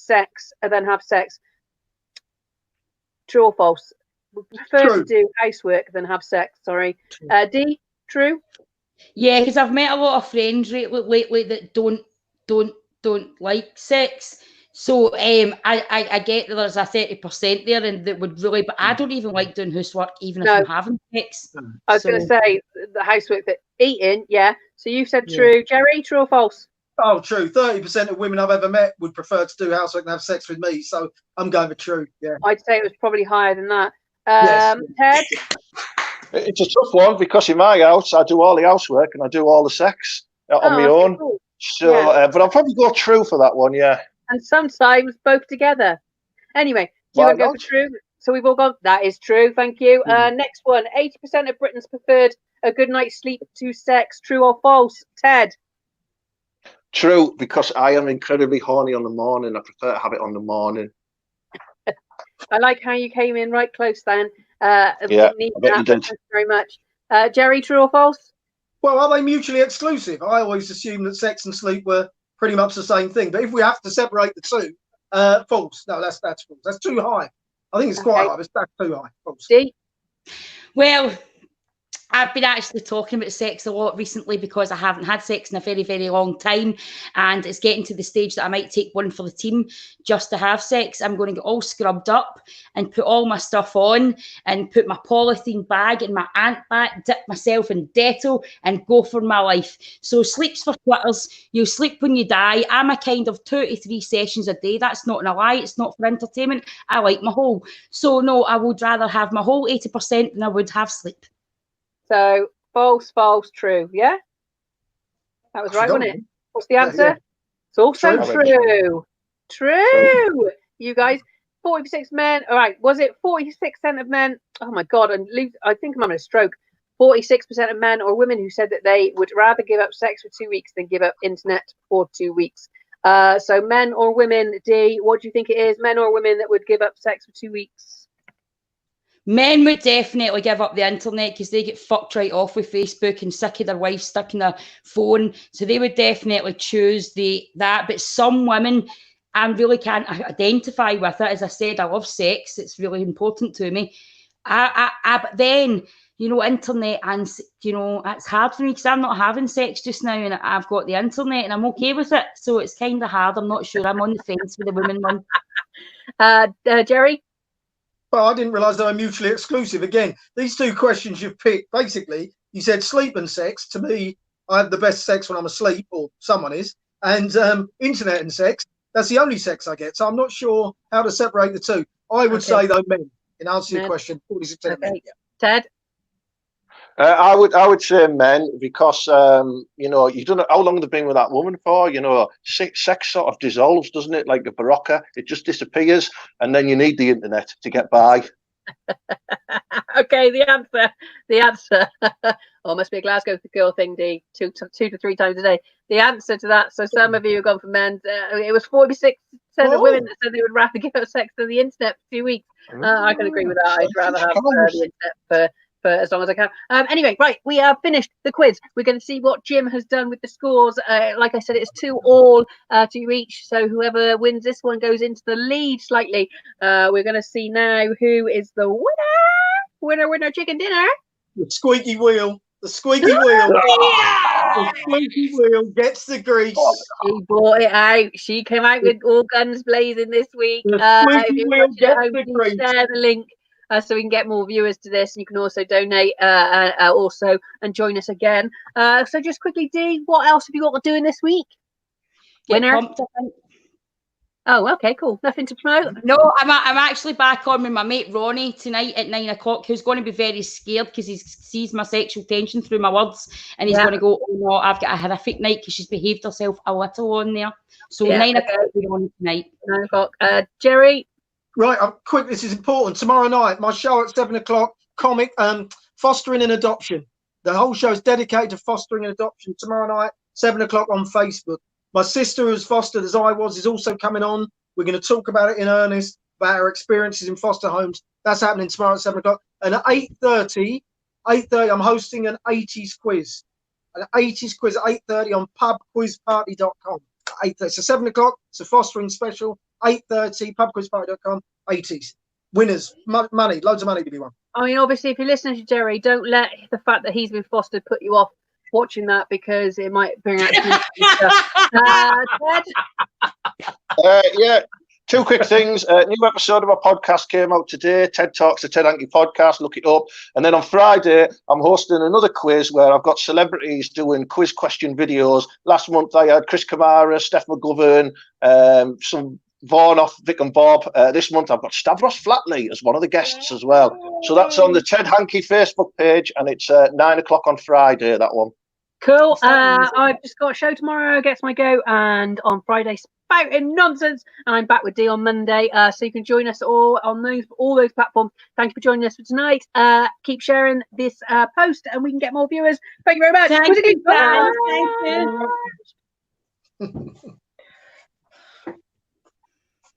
[SPEAKER 1] have sex. True or false? Prefer to do housework than have sex. Sorry. D, true?
[SPEAKER 2] Yeah, because I've met a lot of friends lately that don't like sex. So I get that there's a 30% there, and that would really, but I don't even like doing housework, even if I'm having sex.
[SPEAKER 1] I was going to say the housework that eating, yeah. So you said true. Jerry, true or false?
[SPEAKER 4] Oh, true. 30% of women I've ever met would prefer to do housework and have sex with me. So I'm going for true. Yeah.
[SPEAKER 1] I'd say it was probably higher than that. Ted?
[SPEAKER 3] It's a tough one because in my house, I do all the housework and I do all the sex on my own. Cool. So, but I'll probably go true for that one, yeah.
[SPEAKER 1] And sometimes both together. Anyway, do you want to go for true? So we've all gone, that is true, thank you. Next one, 80% of Britons preferred a good night's sleep to sex. True or false? Ted?
[SPEAKER 3] True, because I am incredibly horny on the morning. I prefer to have it on the morning.
[SPEAKER 1] I like how you came in right close then.
[SPEAKER 3] Yeah, I bet you did.
[SPEAKER 1] Thank you very much. Jerry, true or false?
[SPEAKER 4] Well, are they mutually exclusive? I always assumed that sex and sleep were pretty much the same thing. But if we have to separate the two, false. No, that's false. That's too high. I think it's quite high, but that's too high. False.
[SPEAKER 1] See?
[SPEAKER 2] Well, I've been actually talking about sex a lot recently because I haven't had sex in a very, very long time, and it's getting to the stage that I might take one for the team just to have sex. I'm going to get all scrubbed up and put all my stuff on and put my polythene bag in my ant bag, dip myself in Dettol and go for my life. So sleep's for quitters. You'll sleep when you die. I'm a kind of 2 to 3 sessions a day. That's not a lie. It's not for entertainment. I like my whole. So no, I would rather have my whole 80% than I would have sleep.
[SPEAKER 1] So false, true. Yeah, that was right, wasn't it? What's the answer? Yeah. It's also true. True. you guys. 46 men. All right. Was it 46% of men? Oh my God. I think I'm having a stroke. 46% of men or women who said that they would rather give up sex for 2 weeks than give up internet for 2 weeks. So men or women, D, what do you think it is? Men or women that would give up sex for 2 weeks?
[SPEAKER 2] Men would definitely give up the internet because they get fucked right off with Facebook and sick of their wife stuck in their phone. So they would definitely choose that. But some women, I really can't identify with it. As I said, I love sex. It's really important to me. But then, you know, internet and, you know, it's hard for me because I'm not having sex just now and I've got the internet and I'm okay with it. So it's kind of hard. I'm not sure. I'm on the fence with the women one.
[SPEAKER 1] Jerry?
[SPEAKER 4] Well, I didn't realise they were mutually exclusive. Again, these two questions you've picked, basically, you said sleep and sex. To me, I have the best sex when I'm asleep, or someone is. And internet and sex, that's the only sex I get. So I'm not sure how to separate the two. I would say, though, men. In answer to your question, 46% men. Yeah.
[SPEAKER 1] Ted?
[SPEAKER 3] I would say men because you know, you don't know how long they've been with that woman for. You know, sex sort of dissolves, doesn't it? Like a barocca, it just disappears, and then you need the internet to get by.
[SPEAKER 1] Okay, the answer. Oh, must be a Glasgow girl thing, D. Two to three times a day. The answer to that. So some of you have gone for men. It was 46% of women that said they would rather give up sex than the internet for 2 weeks. I can agree with that. I'd rather have the internet for as long as I can. Anyway, right, we have finished the quiz. We're going to see what Jim has done with the scores. Like I said, it's 2-2 to each. So whoever wins this one goes into the lead slightly. We're going to see now who is the winner. Winner, chicken dinner.
[SPEAKER 4] The squeaky wheel. The squeaky wheel. The squeaky wheel gets the grease.
[SPEAKER 1] She brought it out. She came out with all guns blazing this week.
[SPEAKER 4] The squeaky wheel gets the grease.
[SPEAKER 1] Share the link. So we can get more viewers to this, and you can also donate also and join us again. So just quickly, D, what else have you got to do in this week? Winner? Oh, okay, cool. Nothing to promote?
[SPEAKER 2] No, I'm actually back on with my mate Ronnie tonight at 9 o'clock, who's going to be very scared because he sees my sexual tension through my words, and he's going to go, oh no, I've got a horrific night because she's behaved herself a little on there. So 9 o'clock we're on tonight.
[SPEAKER 1] 9 o'clock. Jerry?
[SPEAKER 4] Right, quick, this is important. Tomorrow night, my show at 7 o'clock, comic, Fostering and Adoption. The whole show is dedicated to fostering and adoption. Tomorrow night, 7 o'clock on Facebook. My sister, who's fostered as I was, is also coming on. We're going to talk about it in earnest, about her experiences in foster homes. That's happening tomorrow at 7 o'clock. And at 8:30, I'm hosting an 80s quiz. An 80s quiz at 8:30 on pubquizparty.com. 8:30. So 7 o'clock, it's a fostering special. 8:30, pubquizparty.com, 80s. Winners, money, loads of money to be won.
[SPEAKER 1] I mean, obviously, if you're listening to Jerry, don't let the fact that he's been fostered put you off watching that because it might bring out
[SPEAKER 3] yeah, two quick things. New episode of our podcast came out today. Ted Talks, the Ted Hankey podcast. Look it up. And then on Friday, I'm hosting another quiz where I've got celebrities doing quiz question videos. Last month, I had Chris Kamara, Steph McGovern, some Vaughan off Vic and Bob. This month, I've got Stavros Flatley as one of the guests as well. So that's on the Ted Hankey Facebook page, and it's 9 o'clock on Friday, that one.
[SPEAKER 1] Cool. I've just got a show tomorrow, Gets My Go, and on Friday, Spouting Nonsense, and I'm back with D on Monday. So you can join us all on all those platforms. Thank you for joining us for tonight. Keep sharing this post, and we can get more viewers. Thank you very much.
[SPEAKER 2] Thank you.